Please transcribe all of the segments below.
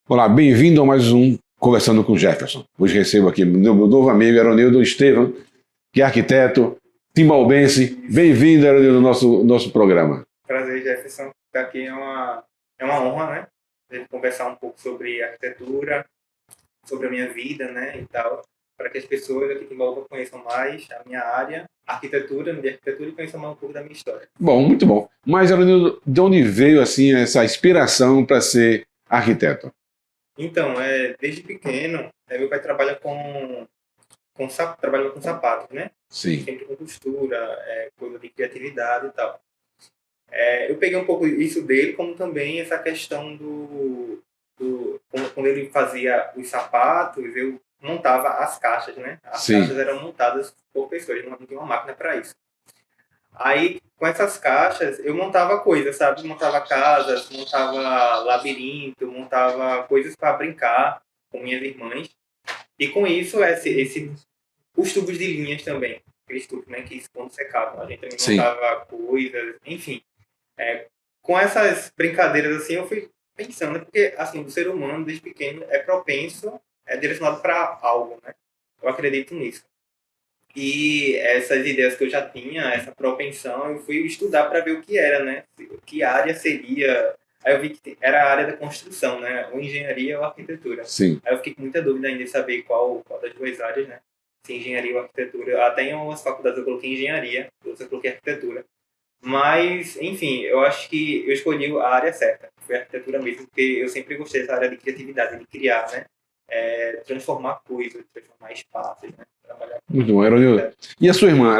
Olá, bem-vindo a mais um Conversando com Jefferson. Hoje recebo aqui meu novo amigo, Aronildo Estevam, que é arquiteto timbalbense. Bem-vindo, Aronildo, ao nosso programa. Prazer, Jefferson. Estar aqui é uma honra, né? A gente conversar um pouco sobre arquitetura, sobre a minha vida, né? E tal, para que as pessoas aqui em Timbaúba conheçam mais a minha área, arquitetura, de arquitetura, e conheçam mais um pouco da minha história. Bom, muito bom. Mas, Aronildo, de onde veio assim essa inspiração para ser arquiteto? Então, desde pequeno, meu pai trabalha com sapatos, né? Sim, Sempre com costura, coisa de criatividade e tal. Eu peguei um pouco isso dele, como também essa questão quando ele fazia os sapatos, eu montava as caixas, né? As sim. caixas eram montadas por pessoas, não tinha uma máquina para isso. Aí, com essas caixas, eu montava coisas, sabe? Montava casas, montava labirinto, montava coisas para brincar com minhas irmãs. E com isso, os tubos de linhas também. Aqueles tubos, né? Que quando secavam, a gente também Sim. montava coisas, enfim. É, com essas brincadeiras assim, eu fui pensando, né? Porque assim, o ser humano desde pequeno é propenso, é direcionado para algo, né? Eu acredito nisso. E essas ideias que eu já tinha, essa propensão, eu fui estudar para ver o que era, né? Que área seria. Aí eu vi que era a área da construção, né? Ou engenharia ou arquitetura. Sim. Aí eu fiquei com muita dúvida ainda de saber qual das duas áreas, né? Se engenharia ou arquitetura. Até em algumas faculdades eu coloquei engenharia, outras eu coloquei arquitetura. Mas, enfim, eu acho que eu escolhi a área certa. Foi a arquitetura mesmo, porque eu sempre gostei dessa área de criatividade, de criar, né? Transformar coisas, transformar espaços, né? Trabalhar com Muito bom, Aronildo. criatividade. E a sua irmã?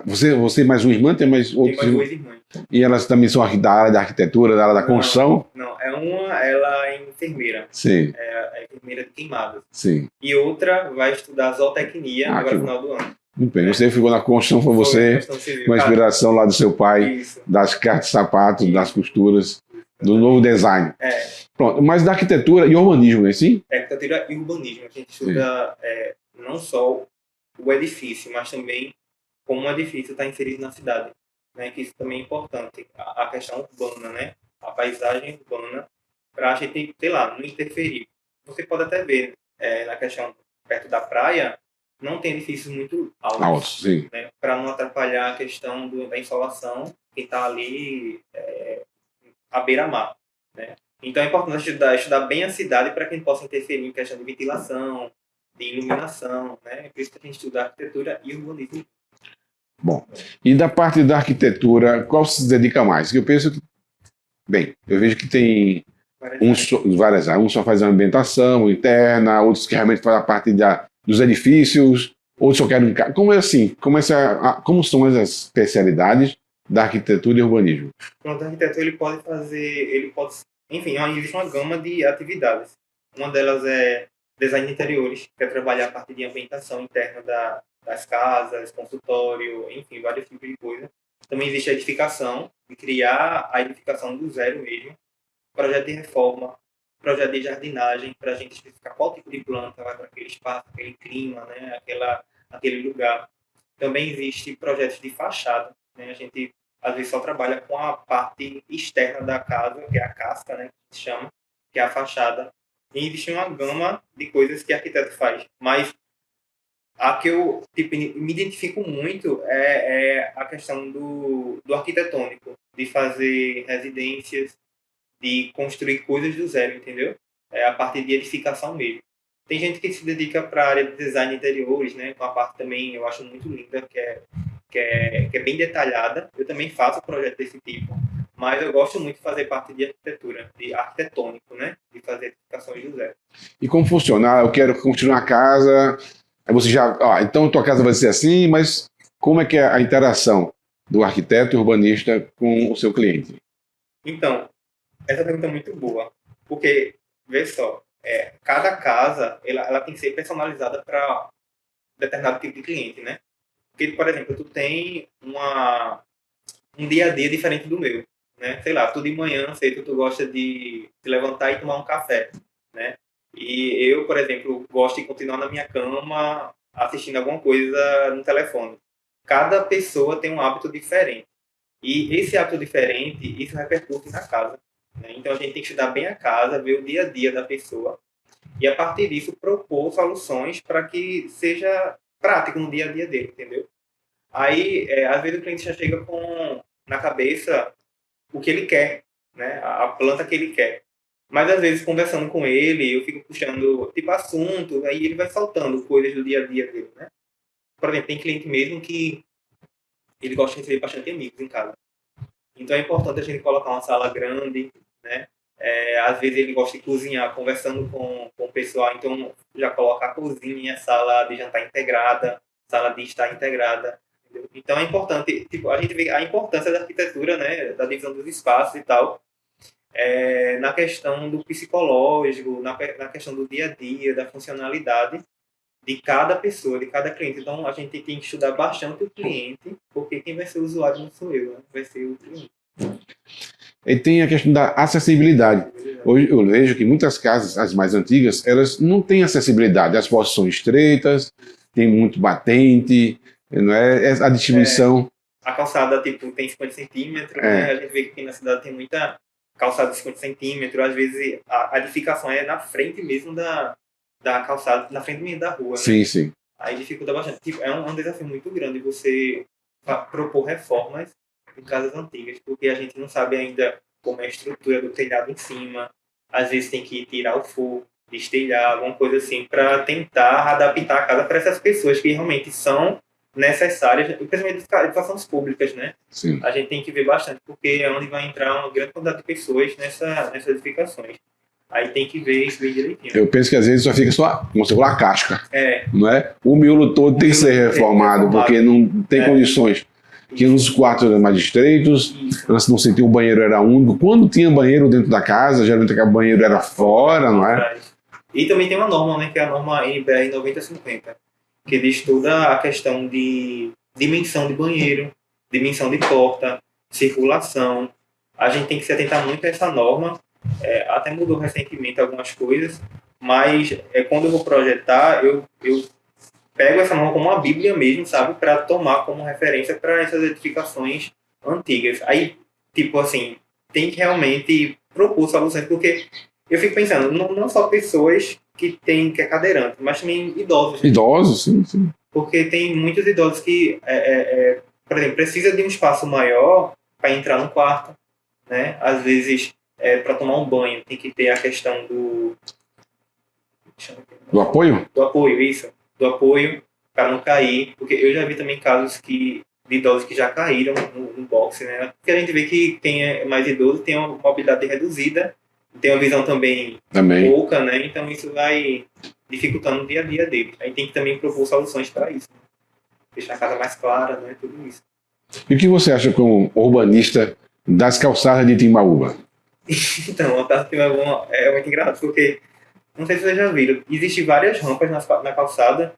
Você mais uma irmã, tem mais Tenho outros mais irmãos? duas irmãs. E elas também são da área da arquitetura, da área da Não, construção? não. Ela é enfermeira. Sim, É enfermeira de queimadas. sim. E outra vai estudar zootecnia Ah, que agora no bom. final do ano. Muito bem, Né? você ficou na construção, foi Foi você, construção civil. com a inspiração lá do seu pai, Isso, das cartas de sapatos, das isso. costuras, do novo Exatamente. design. É, Pronto, mas da arquitetura e urbanismo, não é assim? arquitetura e urbanismo. A gente Sim, estuda não só o edifício, mas também como o edifício está inserido na cidade. Né? Que isso também é importante. A questão urbana, né? A paisagem urbana, para a gente, sei lá, não interferir. Você pode até ver na questão perto da praia, não tem edifícios muito alto, altos, sim. né? Para não atrapalhar a questão da insolação que está ali à beira-mar. Né? Então é importante estudar bem a cidade para que a gente possa interferir em questão de ventilação, de iluminação. Né? É por isso que a gente estuda arquitetura e urbanismo. Bom, e da parte da arquitetura, qual se dedica mais? Que eu penso que, bem, eu vejo que tem Várias áreas. várias áreas, uns só fazem a ambientação interna, outros que realmente fazem a parte dos edifícios, outros só querem. Como é assim? Como são as especialidades da arquitetura e urbanismo? Pronto, o arquiteto enfim, existe uma gama de atividades. Uma delas é design de interiores, que é trabalhar a parte de ambientação interna das casas, consultório, enfim, vários tipos de coisa. Também existe a edificação, de criar a edificação do zero mesmo, projeto de reforma, projeto de jardinagem, para a gente especificar qual tipo de planta vai para aquele espaço, aquele clima, né, aquele lugar. Também existe projetos de fachada, né, a gente às vezes só trabalha com a parte externa da casa, que é a casca, né, que se chama, que é a fachada. E existe uma gama de coisas que arquiteto faz, mas a que eu tipo, me identifico muito é a questão do arquitetônico, de fazer residências, de construir coisas do zero, entendeu? A partir de edificação mesmo. Tem gente que se dedica para a área de design de interiores, né? Com a parte também eu acho muito linda, que é bem detalhada. Eu também faço projeto desse tipo, mas eu gosto muito de fazer parte de arquitetura, de arquitetônico, né? De fazer edificações do zero. E como funciona? Ah, eu quero construir uma casa, aí você já. Ah, então tua casa vai ser assim, mas como é que é a interação do arquiteto e urbanista com o seu cliente? Então, essa pergunta é muito boa, porque, vê só, cada casa ela tem que ser personalizada para determinado tipo de cliente, né? Porque, por exemplo, tu tem um dia a dia diferente do meu, né? Sei lá, tu de manhã cedo tu gosta de se levantar e tomar um café, né? E eu, por exemplo, gosto de continuar na minha cama assistindo alguma coisa no telefone. Cada pessoa tem um hábito diferente. E esse hábito diferente, isso repercute na casa. né? Então a gente tem que estudar bem a casa, ver o dia a dia da pessoa e a partir disso propor soluções para que seja prático no dia a dia dele, entendeu? Aí, às vezes o cliente já chega com na cabeça o que ele quer, né? A planta que ele quer. Mas às vezes conversando com ele, eu fico puxando tipo assunto, aí ele vai saltando coisas do dia a dia dele, né? Por exemplo, tem cliente mesmo que ele gosta de receber bastante amigos em casa. Então é importante a gente colocar uma sala grande, né? Às vezes ele gosta de cozinhar, conversando com o pessoal, então já coloca a cozinha, sala de jantar integrada, sala de estar integrada. Entendeu? Então é importante, tipo, a gente vê a importância da arquitetura, né? Da divisão dos espaços e tal, na questão do psicológico, na questão do dia a dia, da funcionalidade de cada pessoa, de cada cliente. Então, a gente tem que estudar bastante o cliente, porque quem vai ser o usuário não sou eu, né? Vai ser o cliente. E tem a questão da acessibilidade. Hoje eu vejo que muitas casas, as mais antigas, elas não têm acessibilidade. As portas são estreitas, tem muito batente, não é? A distribuição... A calçada, tipo, tem 50 centímetros, né? A gente vê que aqui na cidade tem muita calçada de 50 centímetros. Às vezes, a edificação é na frente mesmo da calçada, na frente mesmo da rua. Sim, né? sim. Aí dificulta bastante. Tipo, é um desafio muito grande você propor reformas em casas antigas, porque a gente não sabe ainda como é a estrutura do telhado em cima. Às vezes tem que tirar o forro, destelhar, alguma coisa assim, para tentar adaptar a casa para essas pessoas que realmente são necessárias, principalmente edificações públicas, né? Sim. A gente tem que ver bastante, porque é onde vai entrar uma grande quantidade de pessoas nessas edificações. Aí tem que ver isso bem direitinho. Eu penso que às vezes só fica só, como você falou, a casca. Não é? O miolo todo tem que ser reformado, porque não tem condições. Que nos quartos eram mais estreitos, antes não se tinha, o banheiro era único. Quando tinha banheiro dentro da casa, geralmente o banheiro era fora, não é? E também tem uma norma, né, que é a norma NBR 9050, que diz toda a questão de dimensão de banheiro, dimensão de porta, circulação. A gente tem que se atentar muito a essa norma. Até mudou recentemente algumas coisas, mas quando eu vou projetar, eu pego essa norma como uma bíblia mesmo, sabe? Para tomar como referência para essas edificações antigas. Aí, tipo assim, tem que realmente propor soluções, porque eu fico pensando, não só pessoas que é cadeirante, mas também idosos. Idosos, sim, sim. Porque tem muitos idosos que, por exemplo, precisa de um espaço maior para entrar no quarto, né? Às vezes, para tomar um banho, tem que ter a questão do apoio? Do apoio, isso. Do apoio para não cair. Porque eu já vi também casos de idosos que já caíram no boxe, né? Porque a gente vê que quem é mais idoso tem uma mobilidade reduzida, tem uma visão também pouca, né? Então isso vai dificultando o dia a dia dele. Aí tem que também propor soluções para isso. Né? Deixar a casa mais clara, né? Tudo isso. E o que você acha como urbanista das calçadas de Timbaúba? Então, a calçada de Timbaúba é muito engraçado, porque não sei se vocês já viram, existem várias rampas na calçada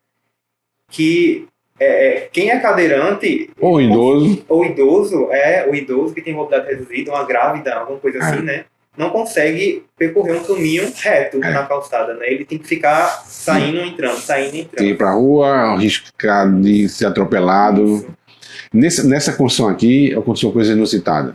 que quem é cadeirante... Ou idoso. Ou idoso, o idoso que tem mobilidade reduzida, uma grávida, alguma coisa assim, né? Não consegue percorrer um caminho reto na calçada, né? Ele tem que ficar saindo e entrando. Tem que ir pra rua, arriscado de ser atropelado. Nessa construção aqui, aconteceu uma coisa inusitada.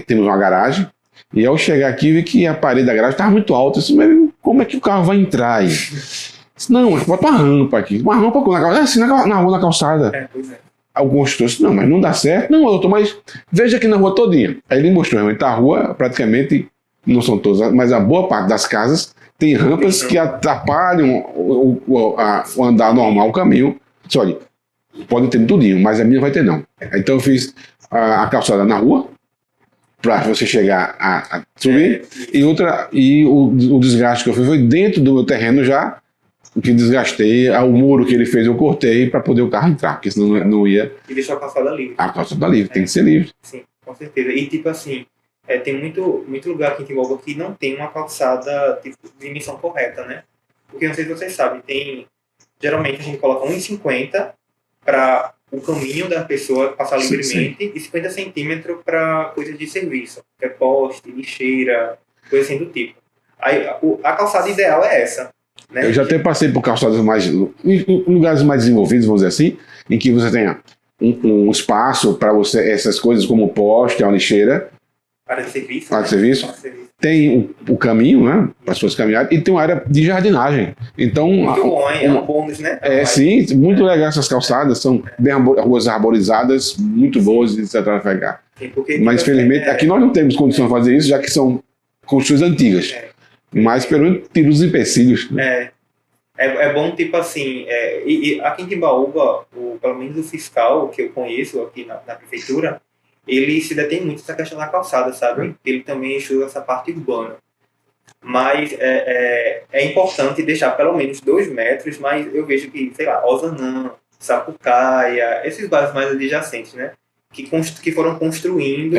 Temos uma garagem, e ao chegar aqui, vi que a parede da garagem estava muito alta. Eu disse, mas como é que o carro vai entrar aí? Disse, não, bota uma rampa aqui. Uma rampa na calçada? Assim, na rua, na calçada. Pois é. Aí o construtor disse, não, mas não dá certo. Não, doutor, mas veja aqui na rua todinha. Aí ele mostrou, realmente, a rua, praticamente, não são todas, mas a boa parte das casas tem rampas que atrapalham o andar normal, o caminho. Disse, olha, pode ter tudinho, mas a minha não vai ter não. Então eu fiz a calçada na rua, para você chegar a subir, e o desgaste que eu fiz foi dentro do meu terreno já, que desgastei, o muro que ele fez eu cortei para poder o carro entrar, porque senão não ia... E deixou a calçada livre. A calçada livre, tem que ser livre. Sim, com certeza. E tipo assim, tem muito lugar aqui em Timbaúba que não tem uma calçada tipo, de dimensão correta, né? Porque não sei se vocês sabem, geralmente a gente coloca 1,50 para o caminho da pessoa passar livremente e 50 centímetros para coisas de serviço, que é poste, lixeira, coisa assim do tipo. Aí, a calçada ideal é essa. Né? Eu já até passei por calçadas em lugares mais desenvolvidos, vamos dizer assim, em que você tenha um espaço para você, essas coisas como o poste, a lixeira, área de serviço. Área de serviço. Área de serviço. Tem o caminho, né, para as pessoas caminharem, e tem uma área de jardinagem. Então, Muito bom, hein? É um bônus, né? sim, muito legal essas calçadas, são bem ruas arborizadas, muito boas de se trafegar. Mas, infelizmente, aqui nós não temos condição de fazer isso, já que são construções antigas. Mas, pelo menos, tira os empecilhos. Né? É bom, tipo assim, e aqui em Timbaúba, pelo menos o fiscal que eu conheço aqui na prefeitura, ele se detém muito essa questão da calçada, sabe? Ele também estuda essa parte urbana. Mas é importante deixar pelo menos 2 metros, mas eu vejo que, sei lá, Ozanã, Sapucaia, esses bairros mais adjacentes, né? Que foram construindo...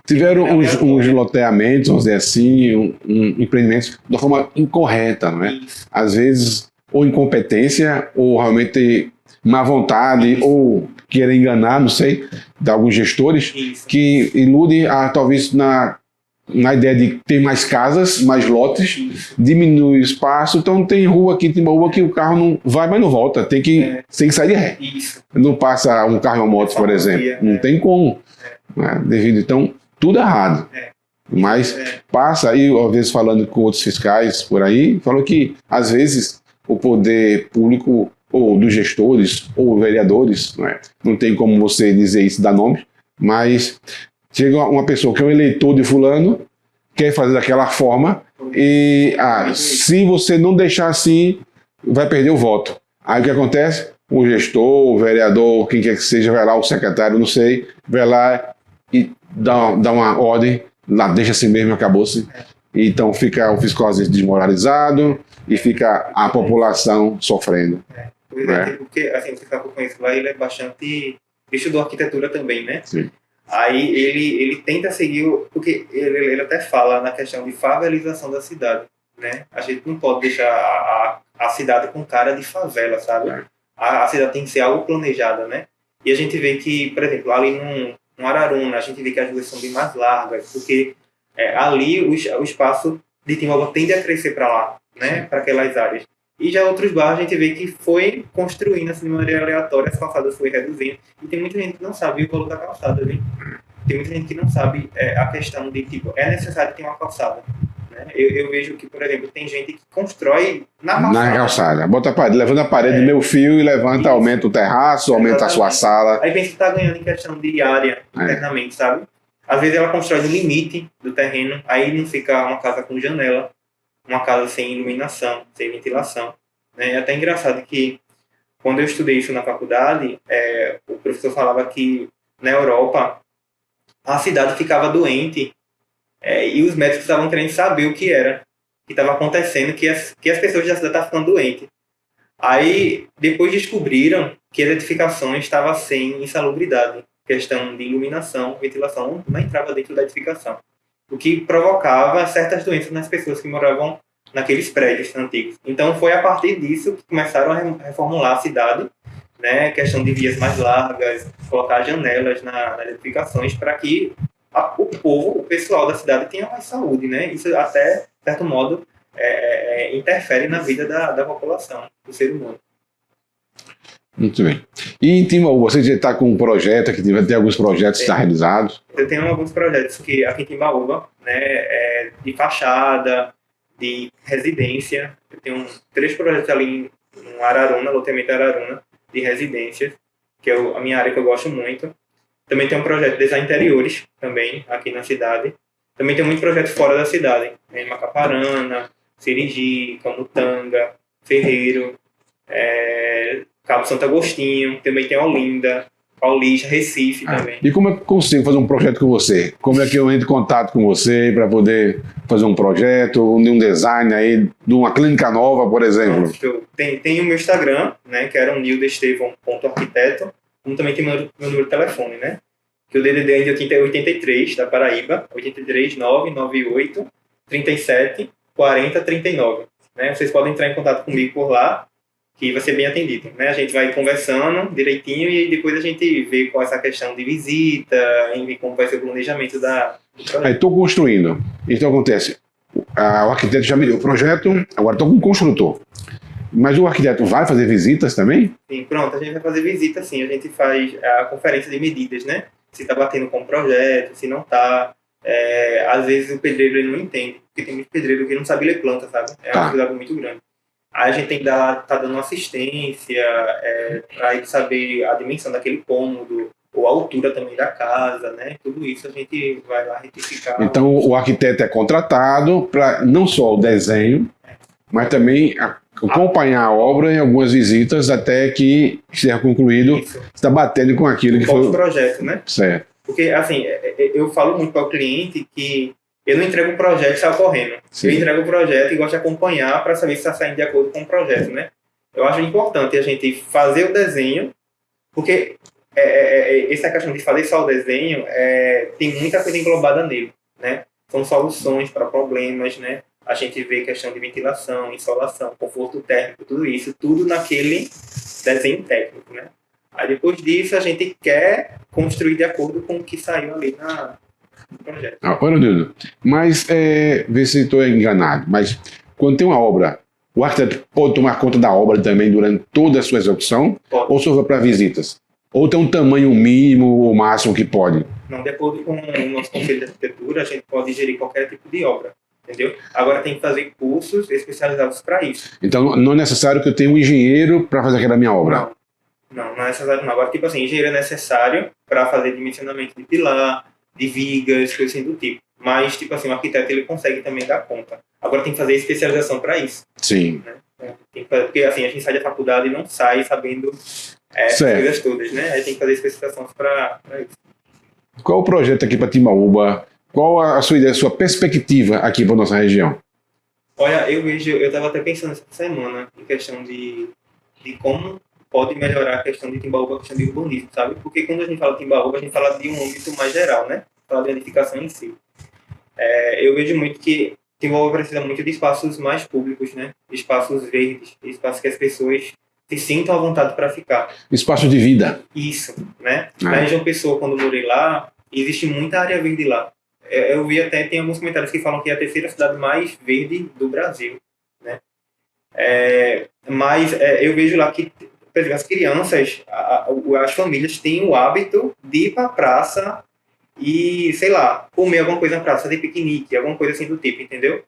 Tiveram uns loteamentos, vamos dizer assim, empreendimentos de forma incorreta, não é? Isso. Às vezes, ou incompetência, ou realmente má vontade, ou querer enganar, não sei, de alguns gestores, que iludem, talvez, na ideia de ter mais casas, mais lotes, diminui o espaço, então tem rua aqui, tem uma rua que o carro não vai, mas não volta, tem que sair de ré. Isso. Não passa um carro e uma moto, por exemplo, não tem como. Né? Devido, então, tudo errado. Mas passa aí, às vezes falando com outros fiscais por aí, falou que às vezes o poder público, ou dos gestores, ou vereadores, não tem como você dizer isso, dar nome, mas chega uma pessoa que é um eleitor de fulano, quer fazer daquela forma, e se você não deixar assim, vai perder o voto. Aí o que acontece? O gestor, o vereador, quem quer que seja, vai lá, o secretário, não sei, vai lá e dá uma ordem, lá deixa assim mesmo, acabou-se. Então fica o fiscal às vezes desmoralizado e fica a população sofrendo. Porque assim, o fiscal que eu conheço lá, ele é bastante... Ele estudou arquitetura também, né? Sim. Aí ele tenta seguir, porque ele até fala na questão de favelização da cidade, né? A gente não pode deixar a cidade com cara de favela, sabe? A cidade tem que ser algo planejada, né? E a gente vê que, por exemplo, ali no Araruna, a gente vê que as ruas são bem mais largas, porque ali o espaço de Timbaúba tende a crescer para lá, né? Para aquelas áreas. E já outros bairros a gente vê que foi construindo assim, de maneira aleatória, as calçadas foi reduzindo. E tem muita gente que não sabe o valor da calçada, viu? Tem muita gente que não sabe a questão de, tipo, é necessário ter uma calçada. Né? Eu vejo que, por exemplo, tem gente que constrói na calçada. Na calçada. Bota a parede, levanta a parede meio fio e levanta, isso. Aumenta o terraço, aumenta a sua sala. Aí pensa que está ganhando em questão de área internamente, sabe? Às vezes ela constrói no limite do terreno, aí não fica uma casa com janela, uma casa sem iluminação, sem ventilação. Né? É até engraçado que, quando eu estudei isso na faculdade, o professor falava que, na Europa, a cidade ficava doente e os médicos estavam querendo saber o que era, que estava acontecendo, que as pessoas da cidade estavam ficando doentes. Aí, depois descobriram que as edificações estavam sem insalubridade, questão de iluminação, ventilação, não entrava dentro da edificação, o que provocava certas doenças nas pessoas que moravam naqueles prédios antigos. Então foi a partir disso que começaram a reformular a cidade, né, questão de vias mais largas, colocar janelas nas edificações para que o povo, o pessoal da cidade tenha mais saúde, né? Isso até, de certo modo, interfere na vida da população, do ser humano. Muito bem. E em Timbaúba, você já está com um projeto, que tem alguns projetos que estão realizados? Eu tenho alguns projetos aqui em Timbaúba, né, de fachada, de residência. Eu tenho 3 projetos ali no Araruna, loteamento Araruna, de residências, que é a minha área que eu gosto muito. Também tem um projeto de design interiores, também, aqui na cidade. Também tem muitos projetos fora da cidade, né, em Macaparana, Sirigi, Camutanga, Ferreiro, Cabo Santo Agostinho, também tem Olinda, Paulista, Recife também. E como é que eu consigo fazer um projeto com você? Como é que eu entro em contato com você para poder fazer um projeto, um design aí de uma clínica nova, por exemplo? Tem o meu Instagram, né, que era nildestevão.arquiteto, como também tem meu número de telefone, né? Que o DDD é de 83, da Paraíba, 83 998 37 40 39. Né? Vocês podem entrar em contato comigo por lá, que vai ser bem atendido. Né? A gente vai conversando direitinho e depois a gente vê qual é essa questão de visita, e como vai ser o planejamento da... Aí estou construindo. Então acontece, o arquiteto já me deu o projeto, agora estou com o construtor. Mas o arquiteto vai fazer visitas também? Sim, pronto, a gente vai fazer visita sim, a gente faz a conferência de medidas, né? Se está batendo com o projeto, se não está, às vezes o pedreiro ele não entende, porque tem muito pedreiro que não sabe ler planta, sabe? É uma dificuldade muito grande. Aí a gente tem que tá dando assistência para ele saber a dimensão daquele cômodo, ou a altura também da casa, né? Tudo isso a gente vai lá retificar. Então, o arquiteto é contratado para não só o desenho, mas também acompanhar a obra em algumas visitas até que seja concluído, está batendo com aquilo que foi o projeto, né? Certo. Porque, assim, eu falo muito para o cliente que eu não entrego o projeto e saio correndo. Sim. Eu entrego o projeto e gosto de acompanhar para saber se está saindo de acordo com o projeto, né? Eu acho importante a gente fazer o desenho, porque essa questão de fazer só o desenho tem muita coisa englobada nele, né? São soluções para problemas, né? A gente vê questão de ventilação, insolação, conforto térmico, tudo isso, tudo naquele desenho técnico, né? Aí depois disso a gente quer construir de acordo com o que saiu ali no projeto. Olha, Nildo, mas vê se estou enganado, mas quando tem uma obra, o arquiteto pode tomar conta da obra também durante toda a sua execução? Pode. Ou só vai para visitas? Ou tem um tamanho mínimo ou máximo que pode? Não, de acordo com o nosso conselho de arquitetura, a gente pode gerir qualquer tipo de obra. Entendeu? Agora tem que fazer cursos especializados para isso. Então não é necessário que eu tenha um engenheiro para fazer aquela minha obra? Não é necessário não. Agora, tipo assim, engenheiro é necessário para fazer dimensionamento de pilar, de vigas, coisas assim do tipo. Mas, tipo assim, o arquiteto ele consegue também dar conta. Agora tem que fazer especialização para isso. Sim. Né? Tem que fazer, porque assim, a gente sai da faculdade e não sai sabendo as coisas todas, né? Aí tem que fazer especificações para isso. Qual o projeto aqui para Timbaúba? Qual a sua ideia, a sua perspectiva aqui para nossa região? Olha, eu estava até pensando essa semana em questão de como pode melhorar a questão de Timbaúba, a questão de urbanismo, sabe? Porque quando a gente fala de Timbaúba, a gente fala de um âmbito mais geral, né? Fala de edificação em si. Eu vejo muito que Timbaúba precisa muito de espaços mais públicos, né? Espaços verdes, espaços que as pessoas se sintam à vontade para ficar. Espaço de vida. Isso, né? Na região Pessoa, quando eu morei lá, existe muita área verde lá. Eu vi até, tem alguns comentários que falam que é a terceira cidade mais verde do Brasil, né? Mas eu vejo lá que, por exemplo, as crianças, as famílias têm o hábito de ir para a praça e, sei lá, comer alguma coisa na praça, fazer piquenique, alguma coisa assim do tipo, entendeu?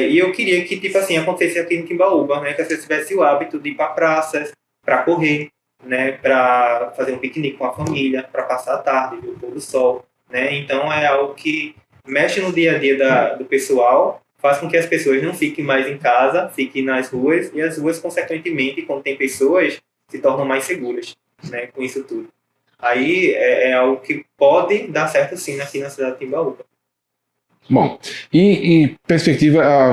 E eu queria que, tipo assim, acontecesse aqui em Timbaúba, né? Que as pessoas tivessem o hábito de ir para praças, para correr, né? Para fazer um piquenique com a família, para passar a tarde, ver o pôr do sol, né? Então é algo que mexe no dia a dia do pessoal, faz com que as pessoas não fiquem mais em casa, fiquem nas ruas, e as ruas, consequentemente, quando tem pessoas, se tornam mais seguras, né? Com isso tudo. Aí é algo que pode dar certo sim aqui na cidade de Timbaúba. Bom, e perspectiva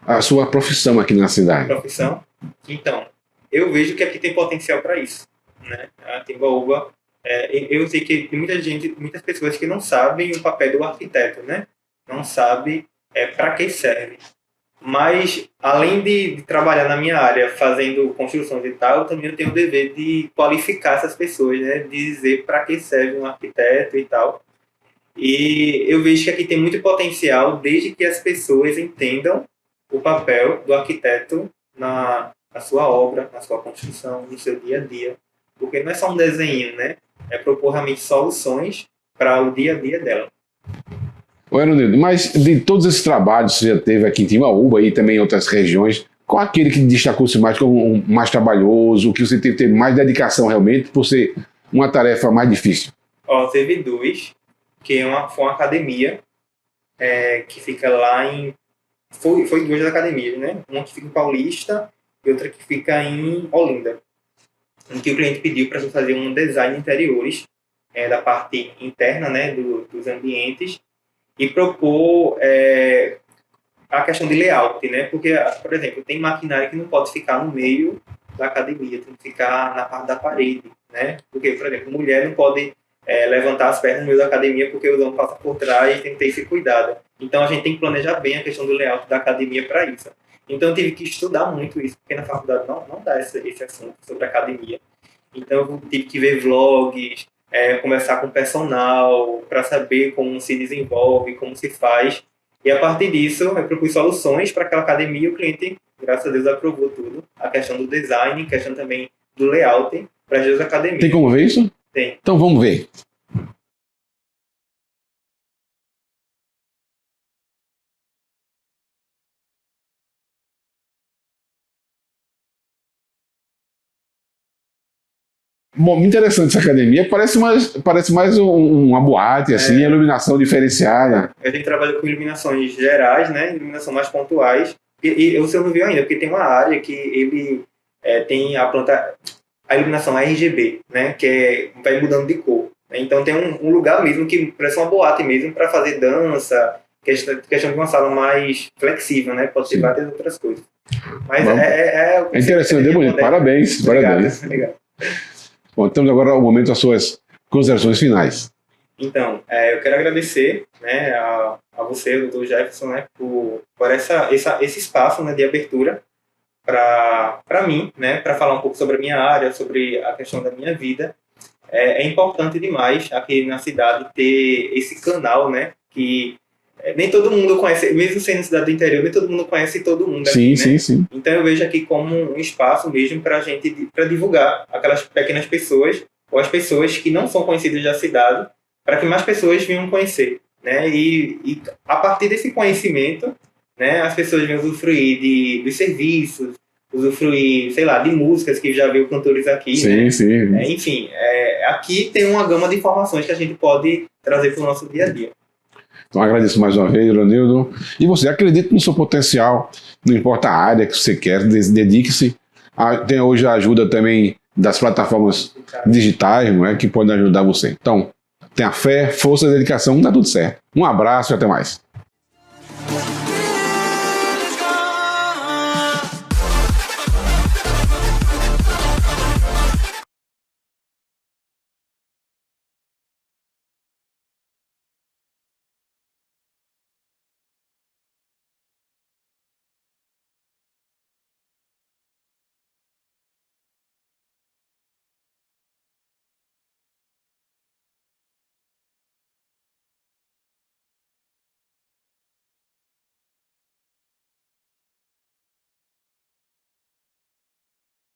a sua profissão aqui na cidade? Profissão? Então, eu vejo que aqui tem potencial para isso, né? A Timbaúba, eu sei que tem muitas pessoas que não sabem o papel do arquiteto, né? Não sabe para que serve. Mas, além de trabalhar na minha área, fazendo construções e tal, eu também tenho o dever de qualificar essas pessoas, né? De dizer para que serve um arquiteto e tal. E eu vejo que aqui tem muito potencial, desde que as pessoas entendam o papel do arquiteto na sua obra, na sua construção, no seu dia a dia. Porque não é só um desenho, né? É propor realmente soluções para o dia a dia dela. Nildo, mas de todos esses trabalhos que você já teve aqui em Timbaúba e também em outras regiões, qual aquele que destacou-se mais como mais trabalhoso, que você teve que ter mais dedicação realmente por ser uma tarefa mais difícil? Teve dois, que foi uma academia que fica lá em... Foi duas academias, né? Uma que fica em Paulista e outra que fica em Olinda. Em que o cliente pediu para fazer um design de interiores da parte interna, né? Dos ambientes, e propor a questão de layout, né? Porque, por exemplo, tem maquinário que não pode ficar no meio da academia, tem que ficar na parte da parede, né? Porque, por exemplo, mulher não pode levantar as pernas no meio da academia porque o homem passa por trás e tem que ter esse cuidado. Então, a gente tem que planejar bem a questão do layout da academia para isso. Então, eu tive que estudar muito isso, porque na faculdade não dá esse assunto sobre academia. Então, eu tive que ver vlogs, conversar com o personal para saber como se desenvolve, como se faz. E a partir disso, eu propus soluções para aquela academia e o cliente, graças a Deus, aprovou tudo. A questão do design, a questão também do layout para as duas academias. Tem como ver isso? Tem. Então vamos ver. Bom, interessante essa academia. Parece mais uma boate, assim, iluminação diferenciada. A gente trabalha com iluminações gerais, né? Iluminação mais pontuais. E você não viu ainda, porque tem uma área que ele tem a iluminação RGB, né? Que vai mudando de cor. Então tem um lugar mesmo que parece uma boate mesmo para fazer dança, questão de uma sala mais flexível, né? Pode ser várias outras coisas. Mas é interessante, é bonito. Parabéns. Obrigado. Bom, estamos agora ao momento das suas considerações finais. Então, eu quero agradecer, né, a você, doutor Jefferson, né, por esse espaço, né, de abertura para mim, né, para falar um pouco sobre a minha área, sobre a questão da minha vida. É importante demais aqui na cidade ter esse canal, né, que nem todo mundo conhece, mesmo sendo cidade do interior, nem todo mundo conhece todo mundo aqui, né? Sim. Então eu vejo aqui como um espaço mesmo para divulgar aquelas pequenas pessoas, ou as pessoas que não são conhecidas da cidade, para que mais pessoas venham conhecer, né? E a partir desse conhecimento, né, as pessoas venham usufruir dos serviços, usufruir, sei lá, de músicas, que já veio cantores aqui. Sim. Enfim, aqui tem uma gama de informações que a gente pode trazer para o nosso dia a dia. Então agradeço mais uma vez, Ironildo. E você acredita no seu potencial, não importa a área que você quer, dedique-se. Tem hoje a ajuda também das plataformas digitais, não é, que podem ajudar você. Então, tenha fé, força e dedicação, dá tudo certo. Um abraço e até mais.